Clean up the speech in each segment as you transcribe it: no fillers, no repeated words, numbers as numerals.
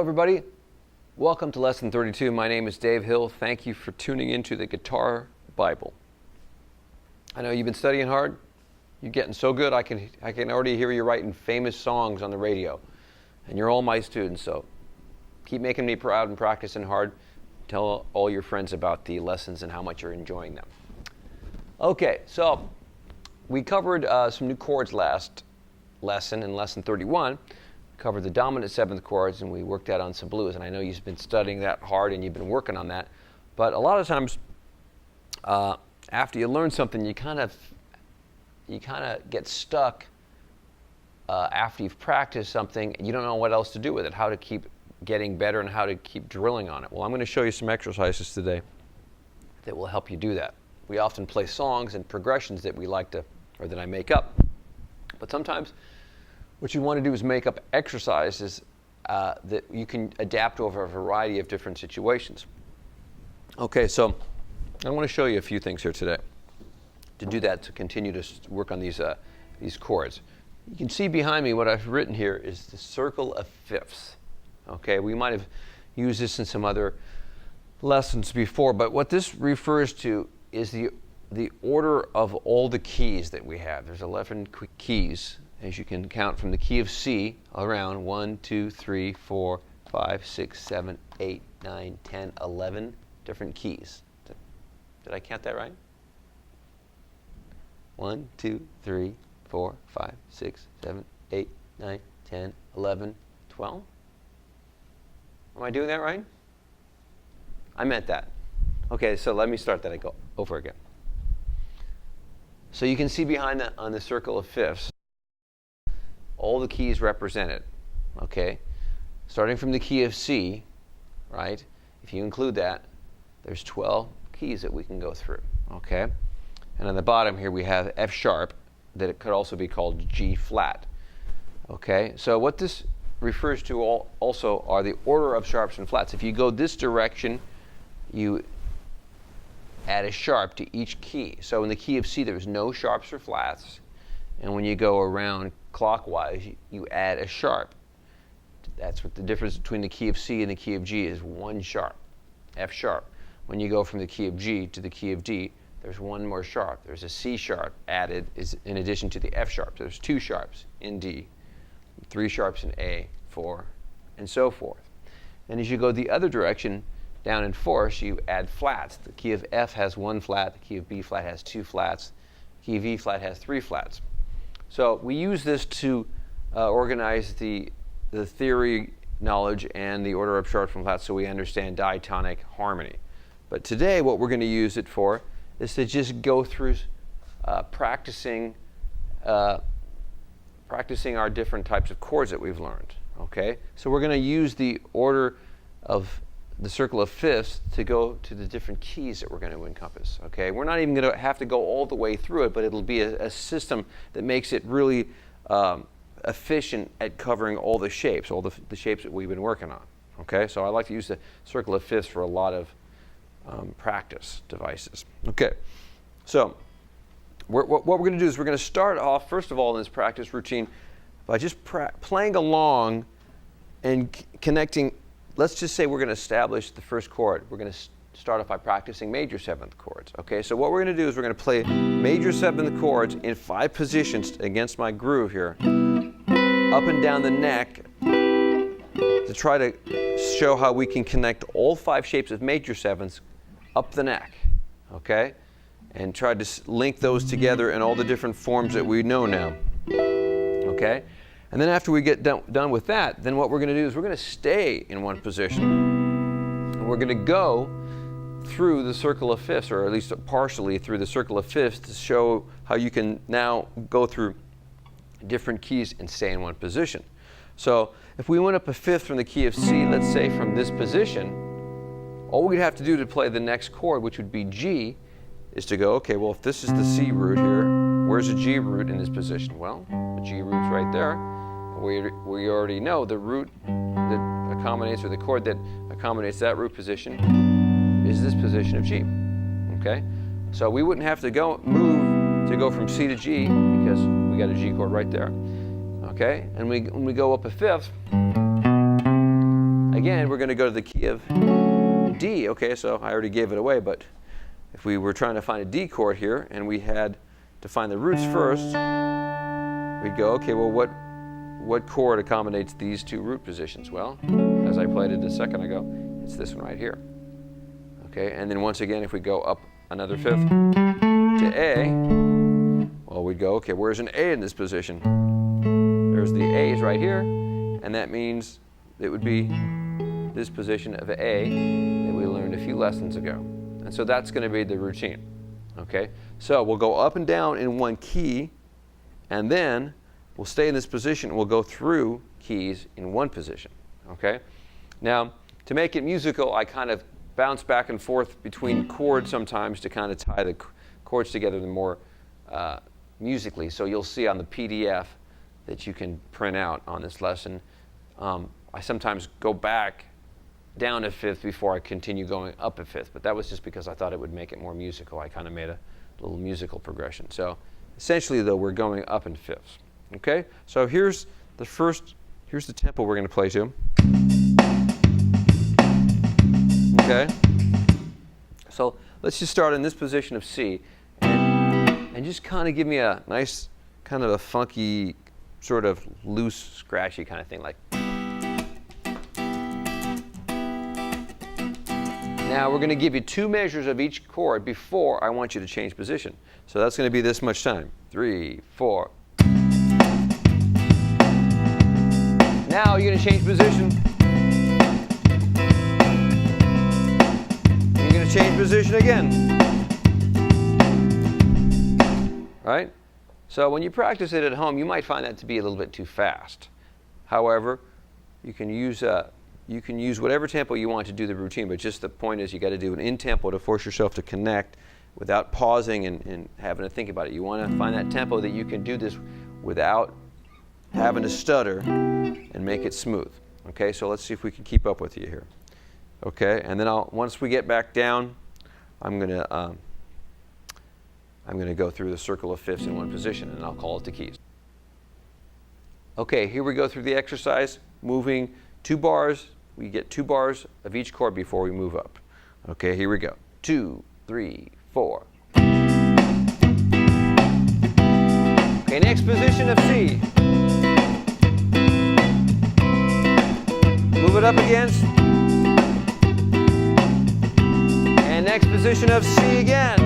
everybody. Welcome to Lesson 32. My name is Dave Hill. Thank you for tuning into the Guitar Bible. I know you've been studying hard. You're getting so good. I can already hear you writing famous songs on the radio. And you're all my students, so keep making me proud and practicing hard. Tell all your friends about the lessons and how much you're enjoying them. Okay, so we covered some new chords last lesson in Lesson 31. Covered the dominant seventh chords, and we worked out on some blues. And I know you've been studying that hard and you've been working on that. But a lot of times, after you learn something, you kind of get stuck after you've practiced something, and you don't know what else to do with it, how to keep getting better and how to keep drilling on it. Well, I'm going to show you some exercises today that will help you do that. We often play songs and progressions that we like to, or that I make up. But sometimes what you want to do is make up exercises that you can adapt over a variety of different situations. Okay, so I want to show you a few things here today to do that, to continue to work on these chords. You can see behind me what I've written here is the circle of fifths. Okay, we might have used this in some other lessons before, but what this refers to is the order of all the keys that we have. There's 11 keys, as you can count from the key of C around 1, 2, 3, 4, 5, 6, 7, 8, 9, 10, 11 different keys. Did I count that right? 1, 2, 3, 4, 5, 6, 7, 8, 9, 10, 11, 12? Am I doing that right? I meant that. Okay, so let me start that over again. So you can see behind that on the circle of fifths, all the keys represented, okay? Starting from the key of C, right? If you include that, there's 12 keys that we can go through, okay? And on the bottom here we have F sharp, that it could also be called G flat, okay? So what this refers to also are the order of sharps and flats. If you go this direction, you add a sharp to each key. So in the key of C, there's no sharps or flats. And when you go around clockwise, you add a sharp. That's what the difference between the key of C and the key of G is, one sharp, F sharp. When you go from the key of G to the key of D, there's one more sharp. There's a C sharp added in addition to the F sharp. There's 2 sharps in D, 3 sharps in A, 4, and so forth. And as you go the other direction, down in fourths, you add flats. The key of F has 1 flat, the key of B flat has 2 flats, the key of E flat has 3 flats. So we use this to organize the theory knowledge and the order of sharps and flats so we understand diatonic harmony. But today what we're going to use it for is to just go through practicing our different types of chords that we've learned. Okay? So we're going to use the order of the circle of fifths to go to the different keys that we're going to encompass. Okay? We're not even going to have to go all the way through it, but it'll be a system that makes it really efficient at covering all the shapes, all the shapes that we've been working on. Okay? So I like to use the circle of fifths for a lot of practice devices. Okay. So what we're going to do is we're going to start off, first of all, in this practice routine by just playing along and connecting. Let's just say we're going to establish the first chord. We're going to start off by practicing major seventh chords. Okay, so what we're going to do is we're going to play major seventh chords in 5 positions against my groove here, up and down the neck, to try to show how we can connect all 5 shapes of major sevenths up the neck. Okay, and try to link those together in all the different forms that we know now. Okay. And then after we get done with that, then what we're going to do is we're going to stay in one position. And we're going to go through the circle of fifths, or at least partially through the circle of fifths, to show how you can now go through different keys and stay in one position. So if we went up a fifth from the key of C, let's say from this position, all we'd have to do to play the next chord, which would be G, is to go, okay, well, if this is the C root here, where's the G root in this position? Well, the G root's right there. We already know the root that accommodates, or the chord that accommodates that root position is this position of G. Okay? So we wouldn't have to move to go from C to G because we got a G chord right there. Okay? And when we go up a fifth, again, we're going to go to the key of D. Okay, so I already gave it away, but if we were trying to find a D chord here and we had to find the roots first, we'd go, okay, well, what chord accommodates these two root positions? Well, as I played it a second ago, it's this one right here. Okay, and then once again, if we go up another fifth to A, well, we'd go, okay, where's an A in this position? There's the A's right here, and that means it would be this position of A that we learned a few lessons ago. And so that's going to be the routine. Okay, so we'll go up and down in one key, and then we'll stay in this position. We'll go through keys in one position. Okay, now to make it musical, I kind of bounce back and forth between chords sometimes to kind of tie the chords together more musically. So you'll see on the PDF that you can print out on this lesson. I sometimes go back down a fifth before I continue going up a fifth, but that was just because I thought it would make it more musical. I kind of made a little musical progression. So essentially, though, we're going up in fifths. Okay, so here's the tempo we're going to play to. Okay, so let's just start in this position of C, and just kind of give me a nice, kind of a funky, sort of loose, scratchy kind of thing, like. Now we're going to give you 2 measures of each chord before I want you to change position. So that's going to be this much time. 3, 4. Now you're going to change position. Change position again. Right? So when you practice it at home, you might find that to be a little bit too fast. However, you can use whatever tempo you want to do the routine, but just the point is you got to do an in-tempo to force yourself to connect without pausing and having to think about it. You want to find that tempo that you can do this without having to stutter and make it smooth. Okay, so let's see if we can keep up with you here. Okay, and then once we get back down, I'm going to go through the circle of fifths in one position, and I'll call it the keys. Okay, here we go through the exercise, moving 2 bars. We get 2 bars of each chord before we move up. Okay, here we go. 2, 3, 4. Okay, next position of C. Move it up against. And next position of C again.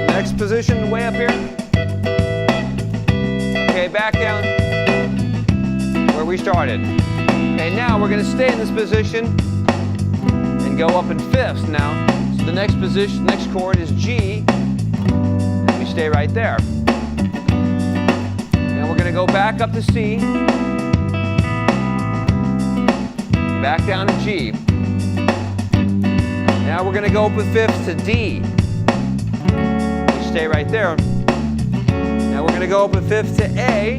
Next position way up here. Okay, back down where we started. Okay, now we're going to stay in this position and go up in fifths now. So the next position, next chord is G, and we stay right there. Now we're going to go back up to C. Back down to G. Now we're going to go up with fifths to D. We stay right there. Now we're going to go up with fifths to A.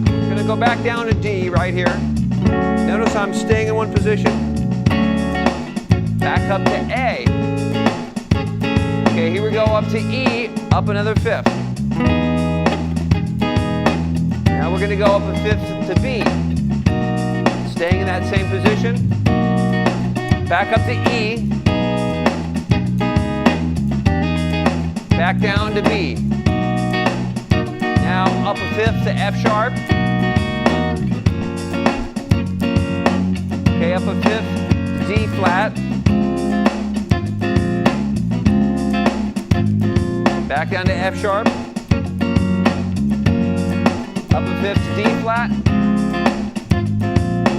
We're going to go back down to D right here. Notice I'm staying in one position. Back up to A. Okay, here we go up to E, up another fifth. Now we're going to go up a fifth to B. Staying in that same position. Back up to E. Back down to B. Now up a fifth to F sharp. Okay, up a fifth to D flat. Back down to F sharp. Up a fifth to D flat.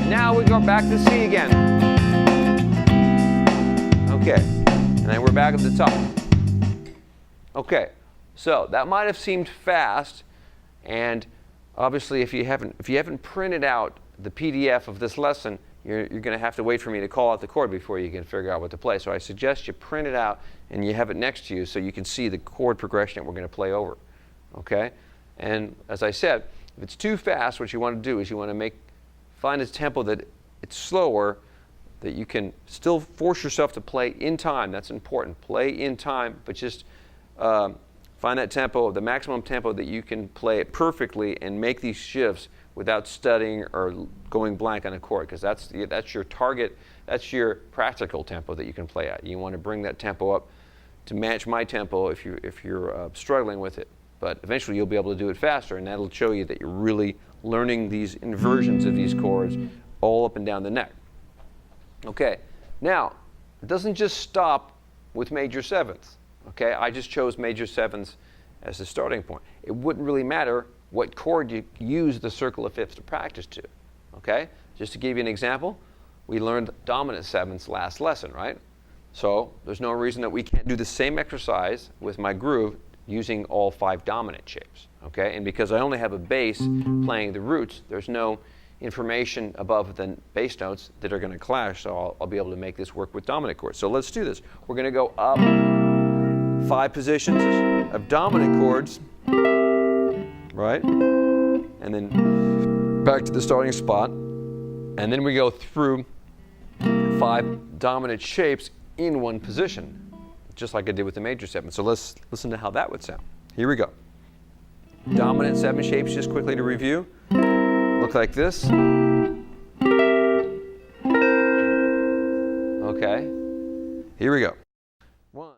Now we go back to C again. Okay, and then we're back at the top. Okay, so that might have seemed fast, and obviously if you haven't printed out the PDF of this lesson, you're going to have to wait for me to call out the chord before you can figure out what to play. So I suggest you print it out and you have it next to you so you can see the chord progression that we're going to play over. Okay, and as I said, if it's too fast, what you want to do is you want to find a tempo that it's slower, that you can still force yourself to play in time. That's important. Play in time, but just Find that tempo, the maximum tempo that you can play it perfectly and make these shifts without studying or going blank on a chord, because that's your target, that's your practical tempo that you can play at. You want to bring that tempo up to match my tempo if you're struggling with it. But eventually you'll be able to do it faster, and that'll show you that you're really learning these inversions of these chords all up and down the neck. Okay, now it doesn't just stop with major sevenths. Okay, I just chose major sevenths as the starting point. It wouldn't really matter what chord you use the circle of fifths to practice to. Okay, just to give you an example, we learned dominant sevenths last lesson, right? So there's no reason that we can't do the same exercise with my groove using all 5 dominant shapes. Okay, and because I only have a bass playing the roots, there's no information above the bass notes that are going to clash, so I'll be able to make this work with dominant chords. So let's do this. We're going to go up 5 positions of dominant chords, right? And then back to the starting spot. And then we go through 5 dominant shapes in one position, just like I did with the major 7. So let's listen to how that would sound. Here we go. Dominant 7 shapes, just quickly to review, look like this. Okay, here we go. 1.